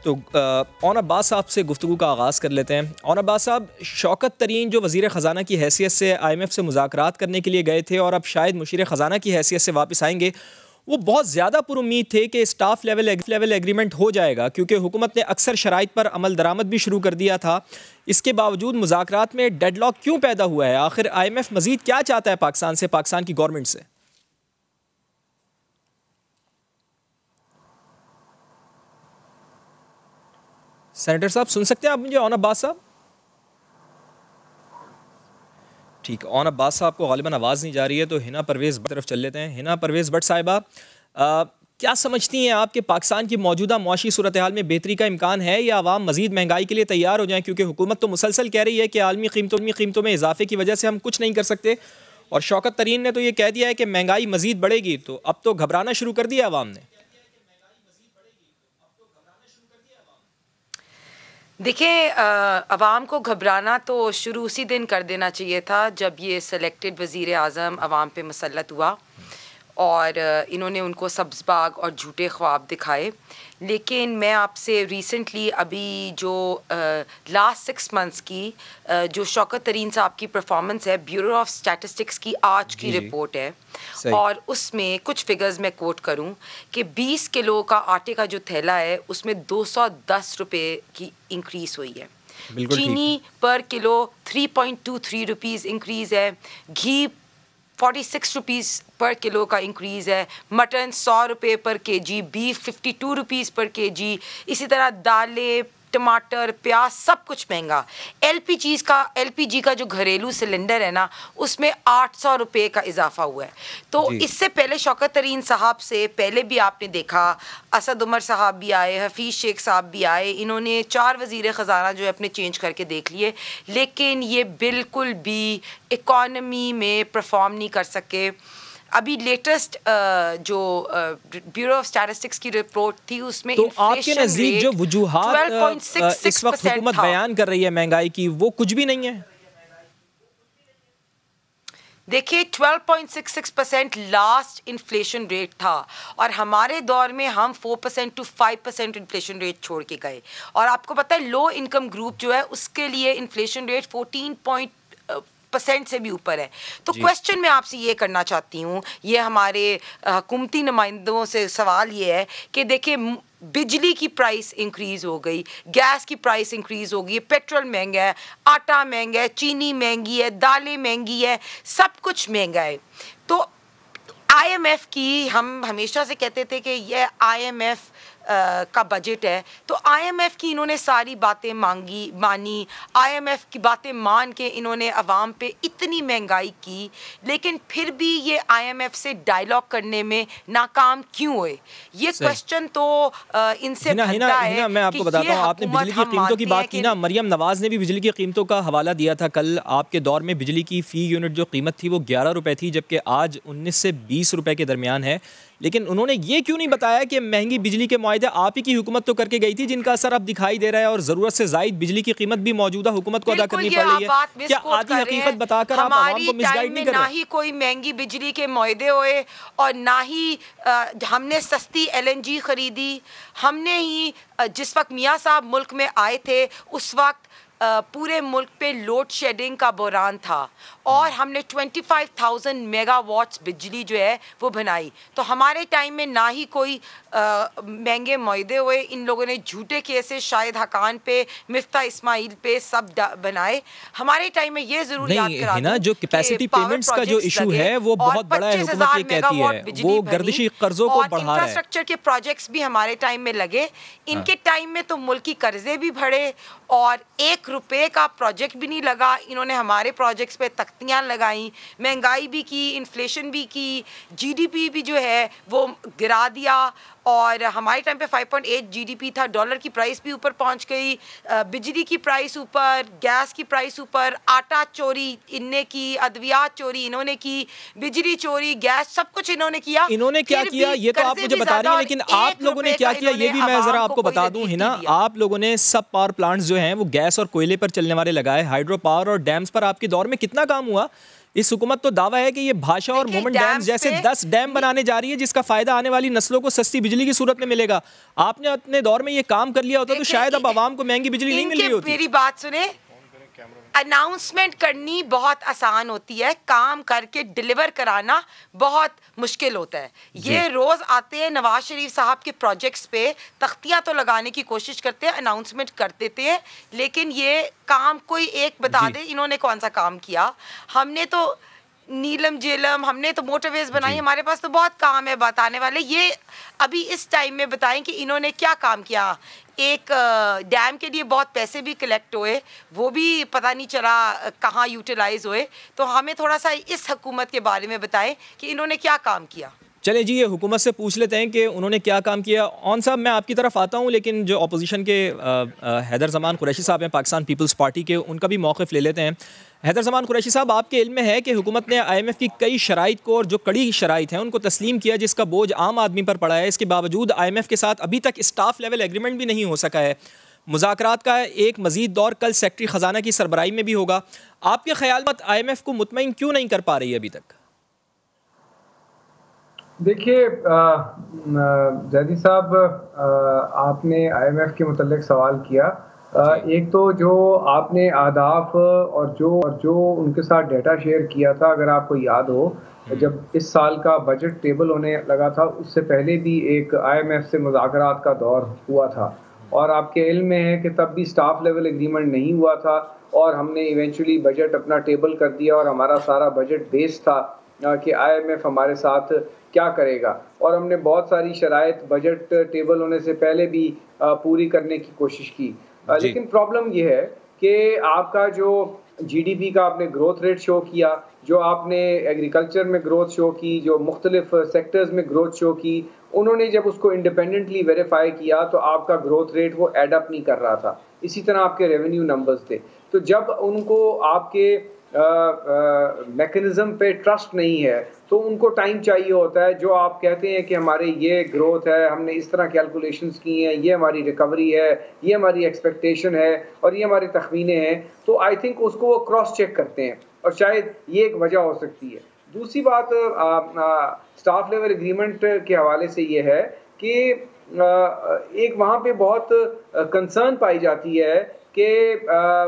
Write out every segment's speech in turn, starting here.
तो ओन अब्बास साहब से गुफ्तगू का आगाज़ कर लेते हैं। ओन अब्बास साहब, शौकत तरीन जो वज़ीर ख़जाना की हैसियत से IMF से मुज़ाकरात करने के लिए गए थे और अब शायद मुशीर ख़जाना की हैसियत से वापस आएंगे, वो बहुत ज़्यादा पुरुम्मीद थे कि स्टाफ लेवल एग्रीमेंट हो जाएगा, क्योंकि हुकूमत ने अक्सर शराइत पर अमल दरामद भी शुरू कर दिया था। इसके बावजूद मुज़ाकरात में डेडलॉक क्यों पैदा हुआ है? आखिर IMF मज़ीद क्या चाहता है पाकिस्तान से, पाकिस्तान की गवर्नमेंट से? सेनेटर साहब सुन सकते हैं आप मुझे? ओन अब्बास साहब, ठीक, ओन अब्बास साहब को गालिबन आवाज़ नहीं जा रही है, तो हिना परवेज़ की तरफ चल लेते हैं। हिना परवेज़ भट्ट साहिबा, क्या समझती हैं आप कि पाकिस्तान की मौजूदा मुआशी सूरत हाल में बेहतरी का इम्कान है या आवाम मज़ीद महंगाई के लिए तैयार हो जाएँ? क्योंकि हुकूमत तो मुसलसल कह रही है कि आलमी कीमतों में इजाफे की वजह से हम कुछ नहीं कर सकते, और शौकत तरीन ने तो ये कह दिया है कि महंगाई मज़ीद बढ़ेगी, तो अब तो घबराना शुरू कर दिया आवाम ने। देखिए, अवाम को घबराना तो शुरू उसी दिन कर देना चाहिए था जब ये सेलेक्टेड वज़ीर आज़म अवाम पे मुसल्लत हुआ और इन्होंने उनको सब्ज़ बाग और झूठे ख्वाब दिखाए। लेकिन मैं आपसे रिसेंटली अभी जो लास्ट 6 मंथ्स की जो शौकत तरीन साहब की परफॉर्मेंस है, ब्यूरो ऑफ स्टैटिस्टिक्स की आज की रिपोर्ट है, और उसमें कुछ फिगर्स मैं कोट करूं कि 20 किलो का आटे का जो थैला है उसमें 210 रुपये की इंक्रीज़ हुई है। चीनी पर किलो 3.23 रुपीज़ इंक्रीज़ है। घी 46 रुपीज़ पर किलो का इंक्रीज़ है। मटन 100 रुपये पर केजी, बीफ 52 रुपीज़ पर केजी। इसी तरह दालें, टमाटर, प्याज, सब कुछ महंगा। LPG का जो घरेलू सिलेंडर है ना, उसमें 800 रुपये का इजाफा हुआ है। तो इससे पहले शौकत तरीन साहब से पहले भी आपने देखा, असद उमर साहब भी आए, हफीज़ शेख साहब भी आए, इन्होंने 4 वज़ीर ख़जाना जो है अपने चेंज करके देख लिए, लेकिन ये बिल्कुल भी इकॉनमी में परफॉर्म नहीं कर सके। अभी लेटेस्ट जो ब्यूरो ऑफ स्टैटिस्टिक्स की रिपोर्ट थी उसमें तो आपके नज़दीक जो वजूहात इस वक्त हुकूमत बयान कर रही है महंगाई की, वो कुछ भी नहीं है? देखिए, 12.66% लास्ट इन्फ्लेशन रेट था, और हमारे दौर में हम 4% to 5% इन्फ्लेशन रेट छोड़ के गए। और आपको पता है लो इनकम ग्रुप जो है उसके लिए इन्फ्लेशन रेट 14% से भी ऊपर है। तो क्वेश्चन मैं आपसे ये करना चाहती हूँ, ये हमारे हुकूमती नुमाइंदों से सवाल ये है कि देखिए, बिजली की प्राइस इंक्रीज़ हो गई, गैस की प्राइस इंक्रीज़ हो गई, पेट्रोल महंगा है, आटा महंगा है, चीनी महंगी है, दालें महंगी है, सब कुछ महंगा है। तो IMF की हम हमेशा से कहते थे कि ये IMF का बजट है, तो IMF की इन्होंने सारी बातें मानी, IMF की बातें मान के इन्होंने अवाम पे इतनी महंगाई की, लेकिन फिर भी ये IMF से डायलॉग करने में नाकाम क्यों हुए? ये क्वेश्चन तो इनसे बनता है। मैं आपको बताता हूँ, आपने बिजली की कीमतों की बात की ना, मरियम नवाज ने भी बिजली की कीमतों का हवाला दिया था कल। आपके दौर में बिजली की फ़ी यूनिट जो कीमत थी वो 11 रुपये थी, जबकि आज 19 से 20 रुपये के दरमियान है। लेकिन उन्होंने ये क्यों नहीं बताया कि महंगी बिजली के मुआहदे आप ही की हुकूमत तो करके गई थी, जिनका असर अब दिखाई दे रहा है, और ज़रूरत से ज़ायद बिजली की कीमत भी मौजूदा हुकूमत को अदा करनी पड़ रही है। क्या आधी हकीकत बताकर आप आवाम को मिसगाइड नहीं कर रहे? ना ही कोई महंगी बिजली के मुआहदे हुए, और ना ही हमने सस्ती LNG खरीदी। हमने ही जिस वक्त मियाँ साहब मुल्क में आए थे उस वक्त पूरे मुल्क पे लोड शेडिंग का बहरान था, और हमने 25,000 मेगावाट्स बिजली जो है वो बनाई। तो हमारे टाइम में ना ही कोई महंगे मुआहदे हुए। इन लोगों ने झूठे केसेस शाहिद हकान पे, मिफ्ता इस्माइल पे सब बनाए। हमारे टाइम में ये जरूर याद करा दूं, जो कैपेसिटी पेमेंट्स का जो इशू है वो बहुत बड़ा है, हुकूमत ये कहती है वो गर्दिशी कर्जों को बढ़ा रहा है। इंफ्रास्ट्रक्चर के प्रोजेक्ट्स भी हमारे टाइम में लगे। इनके टाइम में तो मुल्की कर्जे भी बढ़े और 1 रुपये का प्रोजेक्ट भी नहीं लगा। इन्होंने हमारे प्रोजेक्ट्स पे तख्तियाँ लगाई, महंगाई भी की, इन्फ्लेशन भी की, GDP भी जो है वो गिरा दिया, और हमारे टाइम पे 5.8 GDP था। डॉलर की प्राइस भी ऊपर पहुंच गई, बिजली की प्राइस ऊपर, गैस की प्राइस ऊपर, आटा चोरी इनने की, अद्वियात चोरी इन्होंने की, बिजली चोरी, गैस, सब कुछ इन्होंने किया। इन्होंने क्या किया ये तो आप मुझे बता रही हैं, लेकिन आप लोगों ने क्या किया ये भी मैं ज़रा आपको बता दूं। हिना, आप लोगों ने सब पावर प्लांट्स जो हैं वो गैस और कोयले पर चलने वाले लगाए, हाइड्रो पावर और डैम्स पर आपके दौर में कितना काम हुआ? इस हुकूमत तो दावा है कि ये भाषा और मोमेंट डैम्स जैसे 10 डैम बनाने जा रही है जिसका फायदा आने वाली नस्लों को सस्ती बिजली की सूरत में मिलेगा। आपने अपने दौर में ये काम कर लिया होता तो शायद अब आवाम को महंगी बिजली नहीं मिल रही होती। मेरी बात सुने, अनाउंसमेंट करनी बहुत आसान होती है, काम करके डिलीवर कराना बहुत मुश्किल होता है। ये रोज आते हैं नवाज शरीफ साहब के प्रोजेक्ट्स पे, तख्तियां तो लगाने की कोशिश करते हैं, अनाउंसमेंट कर देते हैं, लेकिन ये काम कोई एक बता दे इन्होंने कौन सा काम किया। हमने तो नीलम झेलम, हमने तो मोटरवेज बनाई, हमारे पास तो बहुत काम है बताने वाले। ये अभी इस टाइम में बताएं कि इन्होंने क्या काम किया। एक डैम के लिए बहुत पैसे भी कलेक्ट हुए, वो भी पता नहीं चला कहाँ यूटिलाइज हुए। तो हमें थोड़ा सा इस हुकूमत के बारे में बताएं कि इन्होंने क्या काम किया। चले जी, ये हुकूमत से पूछ लेते हैं कि उन्होंने क्या काम किया। ऑन साहब, मैं आपकी तरफ आता हूँ, लेकिन जो अपोजिशन के हैदर ज़मान कुरैशी साहब हैं पाकिस्तान पीपल्स पार्टी के, उनका भी मौक़िफ़ ले लेते हैं। हैदर ज़मान कुरैशी साहब, आपके इल्म में है कि हुकूमत ने IMF की कई शराइत को, और जो कड़ी शराइत हैं उनको तस्लीम किया, जिसका बोझ आम आदमी पर पड़ा है। इसके बावजूद IMF के साथ अभी तक स्टाफ लेवल एग्रीमेंट भी नहीं हो सका है। मुज़ाकरात का एक मज़ीद दौर कल सेक्रेटरी ख़जाना की सरबराही में भी होगा। आपके ख़याल में IMF को मुतमईन क्यों नहीं कर पा रही है अभी तक? देखिए जैदी साहब, आपने IMF के मुतल्लिक सवाल किया। एक तो जो आपने अहदाफ और जो उनके साथ डेटा शेयर किया था, अगर आपको याद हो, जब इस साल का बजट टेबल होने लगा था उससे पहले भी एक IMF से मुज़ाकरात का दौर हुआ था, और आपके इल्म में है कि तब भी स्टाफ लेवल एग्रीमेंट नहीं हुआ था, और हमने इवेंचुअली बजट अपना टेबल कर दिया, और हमारा सारा बजट बेस था कि IMF हमारे साथ क्या करेगा, और हमने बहुत सारी शराइत बजट टेबल होने से पहले भी पूरी करने की कोशिश की। लेकिन प्रॉब्लम ये है कि आपका जो GDP का आपने ग्रोथ रेट शो किया, जो आपने एग्रीकल्चर में ग्रोथ शो की, जो मुख्तलिफ सेक्टर्स में ग्रोथ शो की, उन्होंने जब उसको इंडिपेंडेंटली वेरीफाई किया तो आपका ग्रोथ रेट वो एड अप नहीं कर रहा था। इसी तरह आपके रेवेन्यू नंबर्स थे। तो जब उनको आपके मैकेनिज्म पे ट्रस्ट नहीं है तो उनको टाइम चाहिए होता है। जो आप कहते हैं कि हमारे ये ग्रोथ है, हमने इस तरह कैलकुलेशंस की हैं, ये हमारी रिकवरी है, ये हमारी एक्सपेक्टेशन है और ये हमारे तखमीने हैं, तो आई थिंक उसको वो क्रॉस चेक करते हैं, और शायद ये एक वजह हो सकती है। दूसरी बात स्टाफ लेवल एग्रीमेंट के हवाले से ये है कि एक वहाँ पे बहुत कंसर्न पाई जाती है कि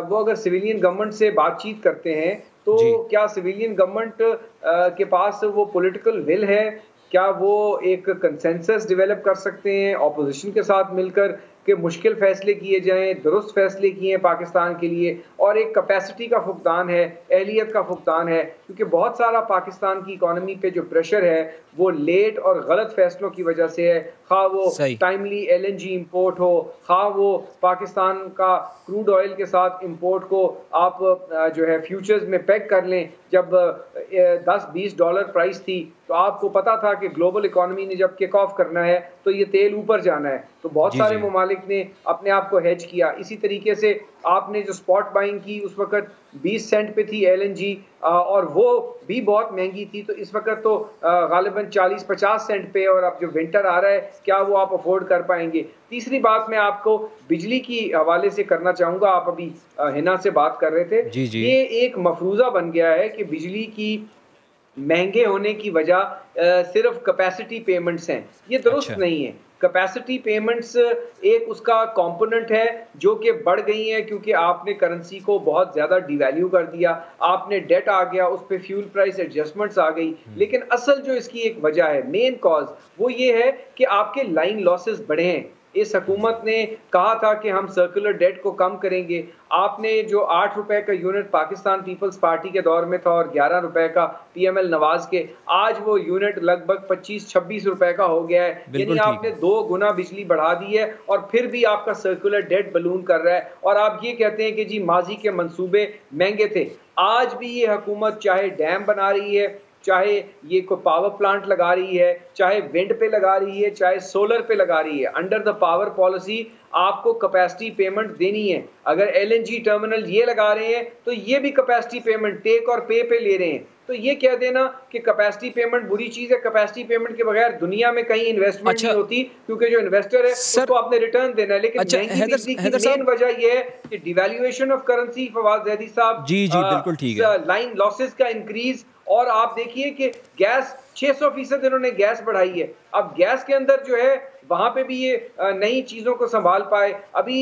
वो अगर सिविलियन गवर्नमेंट से बातचीत करते हैं तो क्या सिविलियन गवर्नमेंट के पास वो पॉलिटिकल विल है, क्या वो एक कंसेंसस डेवलप कर सकते हैं ऑपोजिशन के साथ मिलकर कि मुश्किल फैसले किए जाएं, दुरुस्त फैसले किए हैं पाकिस्तान के लिए, और एक कैपेसिटी का फुकदान है, अहलियत का फुकदान है, क्योंकि बहुत सारा पाकिस्तान की इकॉनमी पे जो प्रेशर है वो लेट और गलत फैसलों की वजह से है। खा वो टाइमली LNG इंपोर्ट हो, खा वो पाकिस्तान का क्रूड ऑयल के साथ इंपोर्ट को आप जो है फ्यूचर्स में पैक कर लें। जब $10-20 प्राइस थी तो आपको पता था कि ग्लोबल इकॉनमी ने जब किक ऑफ करना है तो ये तेल ऊपर जाना है, तो बहुत सारे ममालिक ने अपने आप को हेज किया। इसी तरीके से आपने जो स्पॉट बाइंग की उस वक्त 20 सेंट पे थी LNG, और वो भी बहुत महंगी थी, तो इस वक्त तो गालिबन 40-50 सेंट पे, और अब जो विंटर आ रहा है क्या वो आप अफोर्ड कर पाएंगे। तीसरी बात मैं आपको बिजली की हवाले से करना चाहूँगा, आप अभी हिना से बात कर रहे थे। ये एक मफरूज़ा बन गया है कि बिजली की महंगे होने की वजह सिर्फ कैपेसिटी पेमेंट्स हैं, ये दुरुस्त नहीं है। कैपेसिटी पेमेंट्स एक उसका कंपोनेंट है जो कि बढ़ गई है क्योंकि आपने करेंसी को बहुत ज़्यादा डिवैल्यू कर दिया, आपने डेट आ गया, उस पर फ्यूल प्राइस एडजस्टमेंट्स आ गई। लेकिन असल जो इसकी एक वजह है, मेन कॉज, वो ये है कि आपके लाइन लॉसेस बढ़े हैं। इस हुकूमत ने कहा था कि हम सर्कुलर डेट को कम करेंगे। आपने जो 8 रुपए का यूनिट पाकिस्तान पीपल्स पार्टी के दौर में था और 11 रुपए का PML नवाज के, आज वो यूनिट लगभग 25-26 रुपए का हो गया है। यानी आपने 2 गुना बिजली बढ़ा दी है और फिर भी आपका सर्कुलर डेट बलून कर रहा है। और आप ये कहते हैं कि जी माजी के मंसूबे महंगे थे। आज भी ये हुकूमत चाहे डैम बना रही है, चाहे ये कोई पावर प्लांट लगा रही है, चाहे विंड पे लगा रही है, चाहे सोलर पे लगा रही है, अंडर द पावर पॉलिसी आपको कैपेसिटी पेमेंट देनी है। अगर LNG टर्मिनल ये लगा रहे हैं तो ये भी कैपेसिटी पेमेंट टेक और पे ले रहे हैं। तो ये कह देना कि कैपेसिटी पेमेंट बुरी चीज है, कैपेसिटी पेमेंट के बगैर दुनिया में कहीं इन्वेस्टमेंट नहीं होती, क्योंकि जो इन्वेस्टर है उसको आपने रिटर्न देना है। लेकिन महंगी बिजली की मेन वजह ये है कि devaluation of currency, Fawad Zaidi साहब, जी बिल्कुल ठीक है, लाइन लॉसेस का इंक्रीज, और आप देखिए कि गैस 600% इन्होंने गैस बढ़ाई है। अब गैस के अंदर जो है वहां पे भी ये नई चीजों को संभाल पाए। अभी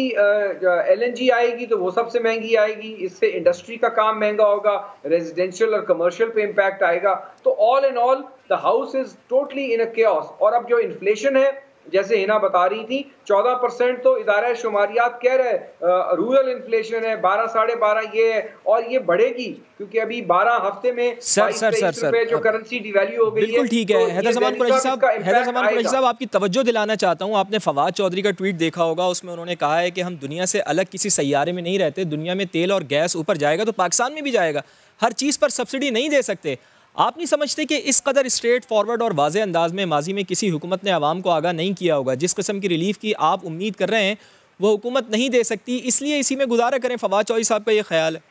LNG आएगी तो वो सबसे महंगी आएगी, इससे इंडस्ट्री का काम महंगा होगा, रेजिडेंशियल और कमर्शियल पे इम्पैक्ट आएगा। तो all in all the house is totally in a chaos. और अब जो इन्फ्लेशन है, जैसे हिना बता रही थी, 14% तो इदारा शुमारियात कह रहे हैं रूरल इन्फ्लेशन है, 12 साढ़े 12 ये है, और ये बढ़ेगी क्योंकि अभी 12 हफ्ते में 22-23 रुपए जो करेंसी डिवैल्यू हो गई है। बिल्कुल ठीक है। हैदर ज़मान कुरैशी साहब, आपकी तवज्जो दिलाना चाहता हूँ, आपने फवाद चौधरी का ट्वीट देखा होगा, उसमें उन्होंने कहा है कि हम दुनिया से अलग किसी सैयारे में नहीं रहते, दुनिया में तेल और गैस ऊपर जाएगा तो पाकिस्तान में भी जाएगा, हर चीज़ पर सब्सिडी नहीं दे सकते। आप नहीं समझते कि इस कदर स्ट्रेट फॉरवर्ड और वाज़े अंदाज में माजी में किसी हुकूमत ने आवाम को आगाह नहीं किया होगा? जिस किस्म की रिलीफ की आप उम्मीद कर रहे हैं वो हुकूमत नहीं दे सकती, इसलिए इसी में गुजारा करें। फवाद चौधरी साहब का ये ख्याल है।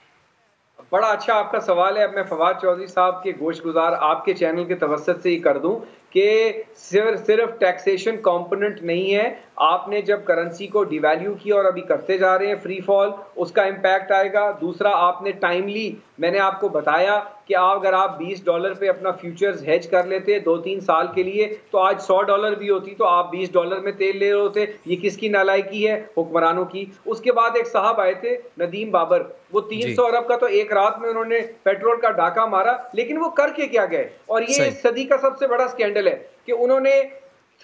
बड़ा अच्छा आपका सवाल है। अब मैं फवाद चौधरी साहब के गोश गुजार आपके चैनल के तवस्सुत से ही कर दूं कि सिर्फ टैक्सेशन कंपोनेंट नहीं है। आपने जब करेंसी को डिवैल्यू किया और अभी करते जा रहे हैं फ्री फॉल, उसका इम्पैक्ट आएगा। दूसरा, आपने टाइमली, मैंने आपको बताया कि अगर आप $20 पे अपना फ्यूचर्स हेज कर लेते 2-3 साल के लिए, तो आज $100 भी होती तो आप $20 में तेल ले रहे होते। ये किसकी नालायकी है? हुक्मरानों की। उसके बाद एक साहब आए थे, नदीम बाबर, वो 300 अरब का तो एक रात में उन्होंने पेट्रोल का डाका मारा, लेकिन वो करके क्या गए? और ये इस सदी का सबसे बड़ा स्कैंडल है कि उन्होंने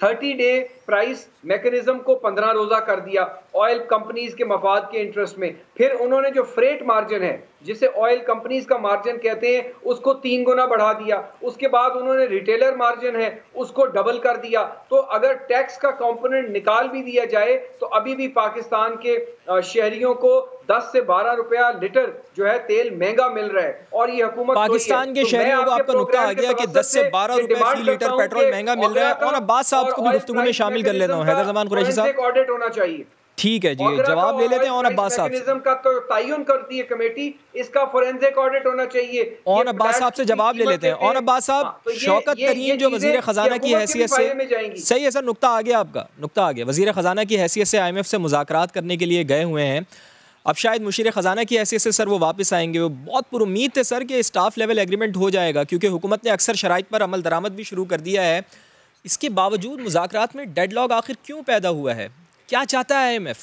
30 डे प्राइस मैकेनिज्म को 15 रोजा कर दिया ऑयल कंपनीज के मफाद के इंटरेस्ट में। फिर उन्होंने जो फ्रेट मार्जिन है, जिसे ऑयल कंपनीज का मार्जिन कहते हैं, उसको 3 गुना बढ़ा दिया। उसके बाद उन्होंने रिटेलर मार्जिन है उसको डबल कर दिया। तो अगर टैक्स का कंपोनेंट निकाल भी दिया जाए तो अभी भी पाकिस्तान के शहरियों को 10 से 12 रुपया लीटर जो है तेल महंगा मिल रहा है। और ये हुकूमत पाकिस्तान के शहरियों को आपका नुक्ता आ गया कि 10 से 12 रुपए फी लीटर पेट्रोल महंगा मिल रहा है। और अब्बास साहब को भी गुफ्तगू में शामिल कर लेता हूँ। हैदर ज़मान कुरैशी साहब, ऑडिट होना चाहिए। ठीक है जी, जवाब ले लेते हैं। और अब्बास साहब का तो तयन करती है कमेटी, इसका फोरेंसिक ऑडिट होना चाहिए। और अब्बास साहब से जवाब ले लेते हैं। और अब्बास साहब, शौकत तरीन जो वजीर खजाना की हैसियत से, सही है सर, नुक्ता आ गया आपका, नुक्ता आ गया। वजीर खजाना की हैसियत से IMF से मुज़ाकरात करने के लिए गए हुए हैं। अब शायद मुशीर ख़जाना की हैसियत से सर वो वापस आएंगे। वो बहुत पुरुम्मीद थे सर कि स्टाफ लेवल एग्रीमेंट हो जाएगा, क्योंकि हुकूमत ने अक्सर शराइत पर अमल दरामद भी शुरू कर दिया है। इसके बावजूद मुज़ाकरात में डेडलॉक आखिर क्यों पैदा हुआ है? क्या चाहता है IMF?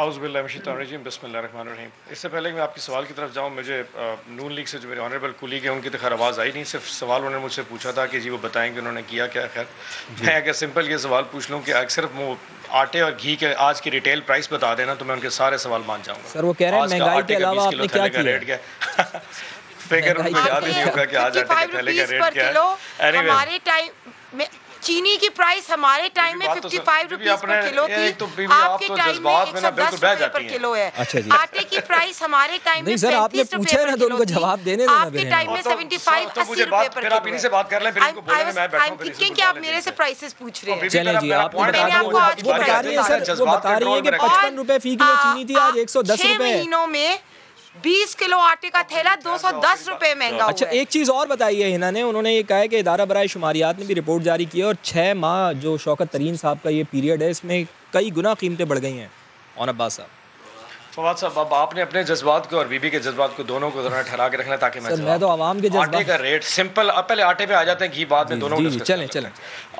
बिस्मिल्लाहिर्रहमानिर्रहीम। इससे पहले कि मैं आपके सवाल की तरफ जाऊँ, मुझे नून लीग से जो मेरे ऑनरेबल कुलीग हैं उनकी तो खैर आवाज़ आई नहीं। सिर्फ सवाल उन्होंने मुझसे पूछा था कि जी वो बताएंगे उन्होंने किया क्या। खैर मैं अगर सिंपल ये सवाल पूछ लूँ कि सिर्फ वो आटे और घी के आज की रिटेल प्राइस बता देना तो मैं उनके सारे सवाल मान जाऊँगा। सर वो कह रहे हैं महंगाई के अलावा आपने क्या किया? फिगर उनको याद ही नहीं होगा कि आज आटे के थैले का रेट क्या है। हमारे टाइम में चीनी की प्राइस हमारे टाइम में 55 रुपीस पर किलो थी, आपके टाइम में 110 रुपए पर किलो है। आटे की प्राइस हमारे टाइम में 35 रुपए पर किलो थी, आपके टाइम में 75-80 रुपए पर किलो है। आई एम थिंकिंग कि आप मेरे से प्राइसेस पूछ रहे हैं। चलें जी, आप बता रही हैं सर, वो बता रही हैं कि 55 रुपए फी किलो चीनी थी, आज 110 रुपए। 6 महीनों में 20 किलो आटे का थैला 210 रुपए महंगा। अच्छा, एक चीज़ और बताई है हिना ने, उन्होंने ये कहा है कि इदारा बराए शुमारियात ने भी रिपोर्ट जारी की है और 6 माह जो शौकत तरीन साहब का ये पीरियड है, इसमें कई गुना कीमतें बढ़ गई हैं। और अब्बास साहब, फवाद साहब, अब आपने अपने जज्बात को और बीबी के जज्बात को दोनों को जरा ठहरा के रखना ताकि मैं तो आवाम के आटे का रेट सिंपल, अब पहले आटे पे आ जाते हैं, घी बाद में, दोनों चलें।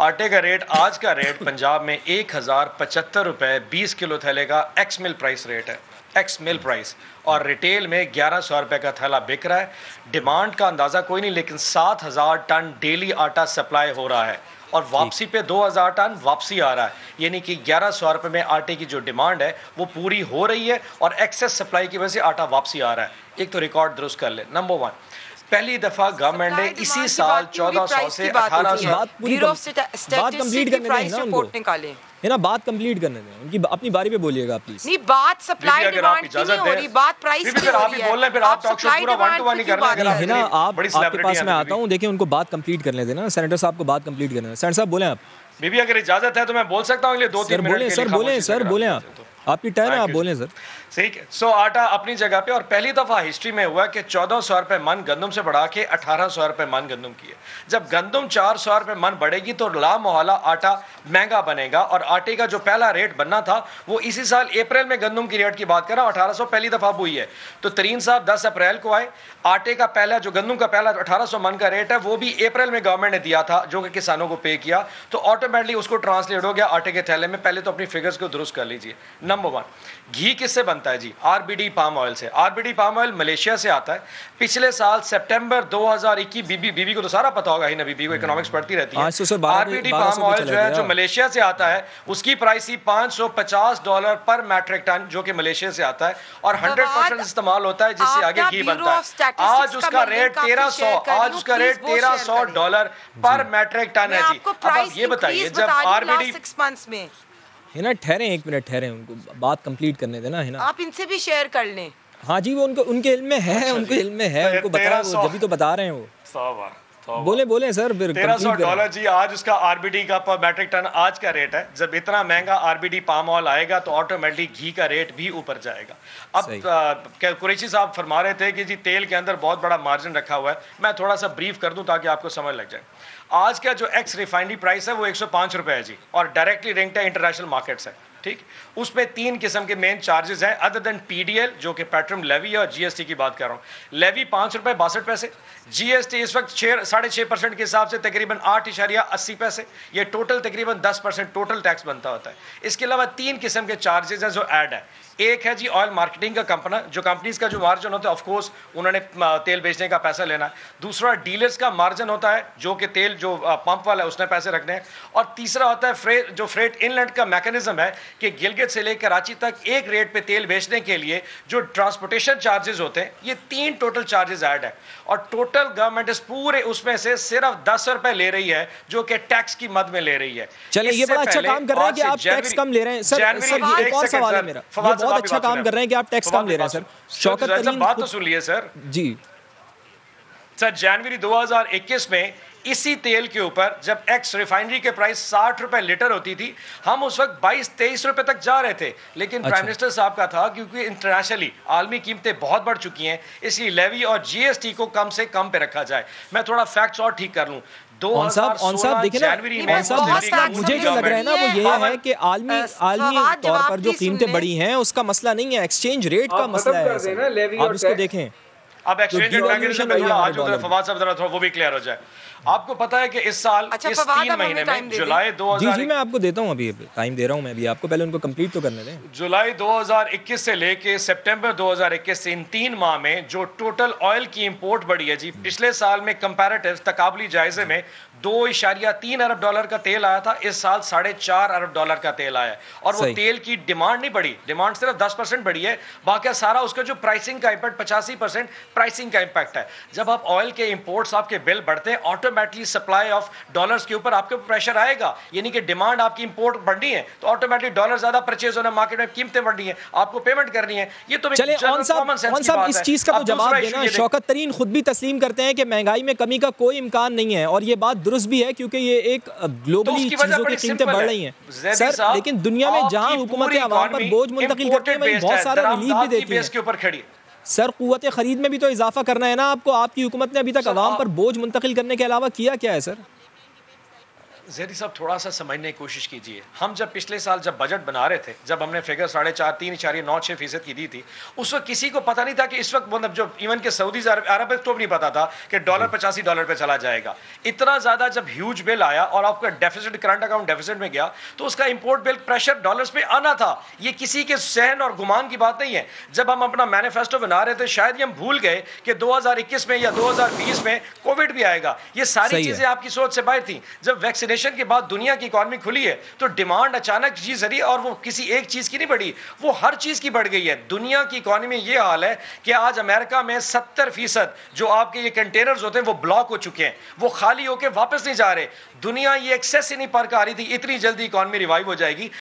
आटे का रेट, आज का रेट पंजाब में 1075 रुपए 20 किलो थैले का एक्स मिल प्राइस रेट है, एक्स मिल प्राइस। और रिटेल में 1100 रुपए का थैला बिक रहा है। डिमांड का अंदाज़ा कोई नहीं, लेकिन 7000 टन डेली आटा सप्लाई हो रहा है और वापसी पे 2000 टन वापसी आ रहा है। यानी कि 1100 रुपए में आटे की जो डिमांड है वो पूरी हो रही है और एक्सेस सप्लाई की वजह से आटा वापसी आ रहा है। एक तो रिकॉर्ड दुरुस्त कर ले। नंबर 1, पहली दफा गवर्नमेंट ने इसी साल 1400 से 1800 बात कंप्लीट करने दें ना उनको, है ना, बात कंप्लीट करने दें उनकी, अपनी बारी पे बोलिएगा प्लीज। नहीं, बात सप्लाई डिमांड की नहीं हो रही, बात प्राइस की हो रही है। आप सप्लाई डिमांड की क्यों बात कर रहे हैं? है ना, आपके पास मैं आता हूँ, देखिए उनको बात कंप्लीट करने देना, सेनेटर साहब को बात कंप्लीट करने दें। सेनेटर साहब बोले आप। बीबी अगर इजाजत है तो मैं बोल सकता हूँ अगले 2-3 मिनट के लिए? सर बोलें आप, आपकी टर्न है, आप बोलें सर। ठीक है। सो आटा अपनी जगह पे, और पहली दफा हिस्ट्री में हुआ कि 1400 रुपए मन गंदम से बढ़ा के 1800 रुपए मन गंदम की है। जब गंदम 400 रुपए मन बढ़ेगी तो ला मोहल्ला आटा महंगा बनेगा, और आटे का जो पहला रेट बनना था वो इसी साल अप्रैल में गंदम की रेट की बात कर रहा हूँ 1800 पहली दफा हुई है। तो तरीन साहब 10 अप्रैल को आए, आटे का पहला जो गंदम का पहला 1800 मन का रेट है वो भी अप्रैल में गवर्नमेंट ने दिया था, जो कि किसानों को पे किया, तो ऑटोमेटिकली उसको ट्रांसलेट हो गया आटे के थैले में। पहले तो अपनी फिगर्स को दुरुस्त कर लीजिए। नंबर 1, घी किससे बनता है जी? आरबीडी पाम ऑयल से। आरबीडी पाम ऑयल मलेशिया से आता है। पिछले साल सितंबर 2021, बीबी को तो सारा पता होगा ही ना, बीबी को इकोनॉमिक्स पढ़ती रहती है। आरबीडी पाम ऑयल जो है, जो मलेशिया से आता है, उसकी प्राइस ही $550 पर मैट्रिक टन, जो कि मलेशिया से आता है, और 100% इस्तेमाल होता है, जिससे आगे घी बनता है। आज उसका रेट $1300 पर मैट्रिक टन है जी। अब आप ये बताइए, जब आरबीडी 6 months में है ना, ठहरे एक मिनट, ठहरे, उनको बात कंप्लीट करने देना, है ना। आप इनसे भी शेयर कर लें। हाँ जी, वो उनके इल्म में है, उनको इल्म में है, उनको बताया, वो जब भी तो बता रहे हैं वो। बोले सर, $1300 जी आज उसका आरबीडी का पर मैट्रिक टन आज का रेट है। जब इतना महंगा आरबीडी पाम ऑयल आएगा तो ऑटोमेटिक घी का रेट भी ऊपर जाएगा। अब कुरैशी साहब फरमा रहे थे कि जी तेल के अंदर बहुत बड़ा मार्जिन रखा हुआ है। मैं थोड़ा सा ब्रीफ कर दूं ताकि आपको समझ लग जाए। आज का जो एक्स रिफाइनरी प्राइस है वो 105 रुपए है जी, और डायरेक्टली लिंक्ड है इंटरनेशनल मार्केट से। ठीक, उसमें 3 किस्म के मेन चार्जेस हैं अदर देन पीडीएल, जो कि पेट्रोलियम लेवी, और जीएसटी की बात कर रहा हूं। लेवी 5 रुपए 62 पैसे, जीएसटी इस वक्त 6.5% के हिसाब से तकरीबन 8.80 पैसे। ये टोटल तकरीबन 10% टोटल टैक्स बनता होता है। इसके अलावा 3 किस्म के चार्जेस हैं जो ऐड है। एक है जी ऑयल मार्केटिंग का कंपना, जो कंपनीज का जो मार्जिन होता है, ऑफ कोर्स उन्होंने तेल बेचने का पैसा लेना है। दूसरा डीलर्स का मार्जिन होता है, जो कि तेल जो पंप वाला है उसने पैसे रखने हैं। और तीसरा होता है जो फ्रेट इनलैंड का मैकेनिज्म है कि गिलगित से लेकर कराची तक एक रेट पे तेल बेचने के लिए जो ट्रांसपोर्टेशन चार्जेस होते हैं, ये 3 टोटल चार्जेस ऐड है। और टोटल गवर्नमेंट इस पूरे उसमें से सिर्फ 10 रुपए ले रही है, जो कि टैक्स की मद में ले रही है। चलिए, ये बड़ा अच्छा काम कर रहे हैं कि आप टैक्स कम ले रहे हैं। सर एक और सवाल है मेरा, बहुत अच्छा काम कर रहे हैं कि आप टैक्स कम ले रहे हैं। सर शौकत तरीन, बात तो सुन लिए सर जी। सर जनवरी 2021 में इसी तेल के ऊपर जब एक्स रिफाइनरी के प्राइस 60 रुपए लीटर होती थी, हम उस वक्त 22-23 रुपए तक जा रहे थे। लेकिन प्राइम मिनिस्टर साहब का था क्योंकि इंटरनेशनली आलमी कीमतें बहुत बढ़ चुकी हैं, इसलिए लेवी और जीएसटी को कम से कम पे रखा जाए। मैं थोड़ा फैक्ट्स और ठीक कर लूं। देखिए ना, मुझे जो लग रहा है ना वो ये है कि आलमी तौर पर जो कीमतें बढ़ी हैं उसका मसला नहीं है, एक्सचेंज रेट का मसला है। आप इसको देखें। अब एक्सचेंज फवाद साहब वो भी क्लियर हो जाए। आपको पता है कि इस साल इस 3 महीने में जुलाई 2000 जी मैं आपको देता हूं, अभी टाइम दे रहा हूं मैं अभी आपको, पहले उनको कंप्लीट तो करने दें। जुलाई 2021 से लेके सितंबर 2021 से इन 3 माह में जो टोटल ऑयल की इंपोर्ट बढ़ी है जी, पिछले साल में कंपैरेटिव तकाबली जायजे में $2.3 अरब का तेल आया था, इस साल $4.5 अरब का तेल आया है। और वो तेल की डिमांड नहीं बढ़ी, डिमांड सिर्फ 10% बढ़ी है, बाकी सारा उसका जो प्राइसिंग का इम्पैक्ट 85% प्राइसिंग का इम्पैक्ट है। जब आप ऑयल के इंपोर्ट्स आपके बिल बढ़ते हैं, ऑटोमेटिकली सप्लाई ऑफ डॉलर्स के ऊपर आपके प्रेशर आएगा, यानी कि डिमांड आपकी इंपोर्ट बढ़नी है तो ऑटोमेटिकली डॉलर ज्यादा परचेज होना, मार्केट में कीमतें बढ़नी है, आपको पेमेंट करनी है। ये तो चले ऑन साहब इस चीज का तो जवाब देना। शौकत तरीन खुद भी तस्लीम करते हैं कि महंगाई में कमी का कोई इम्कान नहीं है, और ये बात दुरुस्त भी है क्योंकि ये एक ग्लोबली चीजों की कीमतें बढ़ रही हैं सर। लेकिन दुनिया में जहां हुकूमतें अवाम पर बोझ मुंतकिल करती हैं वहीं बहुत सारा रिलीफ भी देती है सर। कुव्वत खरीद में भी तो इजाफा करना है ना आपको। आपकी हुकूमत ने अभी तक अवाम पर बोझ मुंतकिल करने के अलावा किया क्या है सर? ज़ेरी साहब थोड़ा सा समझने की कोशिश कीजिए। हम जब पिछले साल जब बजट बना रहे थे, जब हमने फिगर 3.96% की दी थी, उस वक्त किसी को पता नहीं था कि इस वक्त मतलब जो इवन के सऊदी अरब को भी नहीं पता था कि डॉलर $85 पे चला जाएगा। इतना ज़्यादा जब ह्यूज बिल आया और आपका डेफिसिट करंट अकाउंट डेफिसिट में गया तो उसका इंपोर्ट बिल प्रेशर डॉलर्स पे आना था। ये किसी के सहन और गुमान की बात नहीं है। जब हम अपना मैनिफेस्टो बना रहे थे शायद हम भूल गए कि 2021 में या 2020 में कोविड भी आएगा। ये सारी चीज़ें आपकी सोच से बाहर थी। जब वैक्सीनेशन के बाद दुनिया की इकॉनमी खुली है तो डिमांड अचानक जी जरी, और वो किसी एक चीज की नहीं बढ़ी, वो हर चीज की बढ़ गई है। दुनिया की इकॉनमी में ये हाल है कि आज अमेरिका में 70% जो आपके ये कंटेनर्स होते हैं वो ब्लॉक हो चुके हैं, वो खाली होके वापस नहीं जा रहे। दुनिया ये एक्सेस ही नहीं पर आ रही थी इतनी जल्दी इकॉनमी रिवाइव हो जाएगी।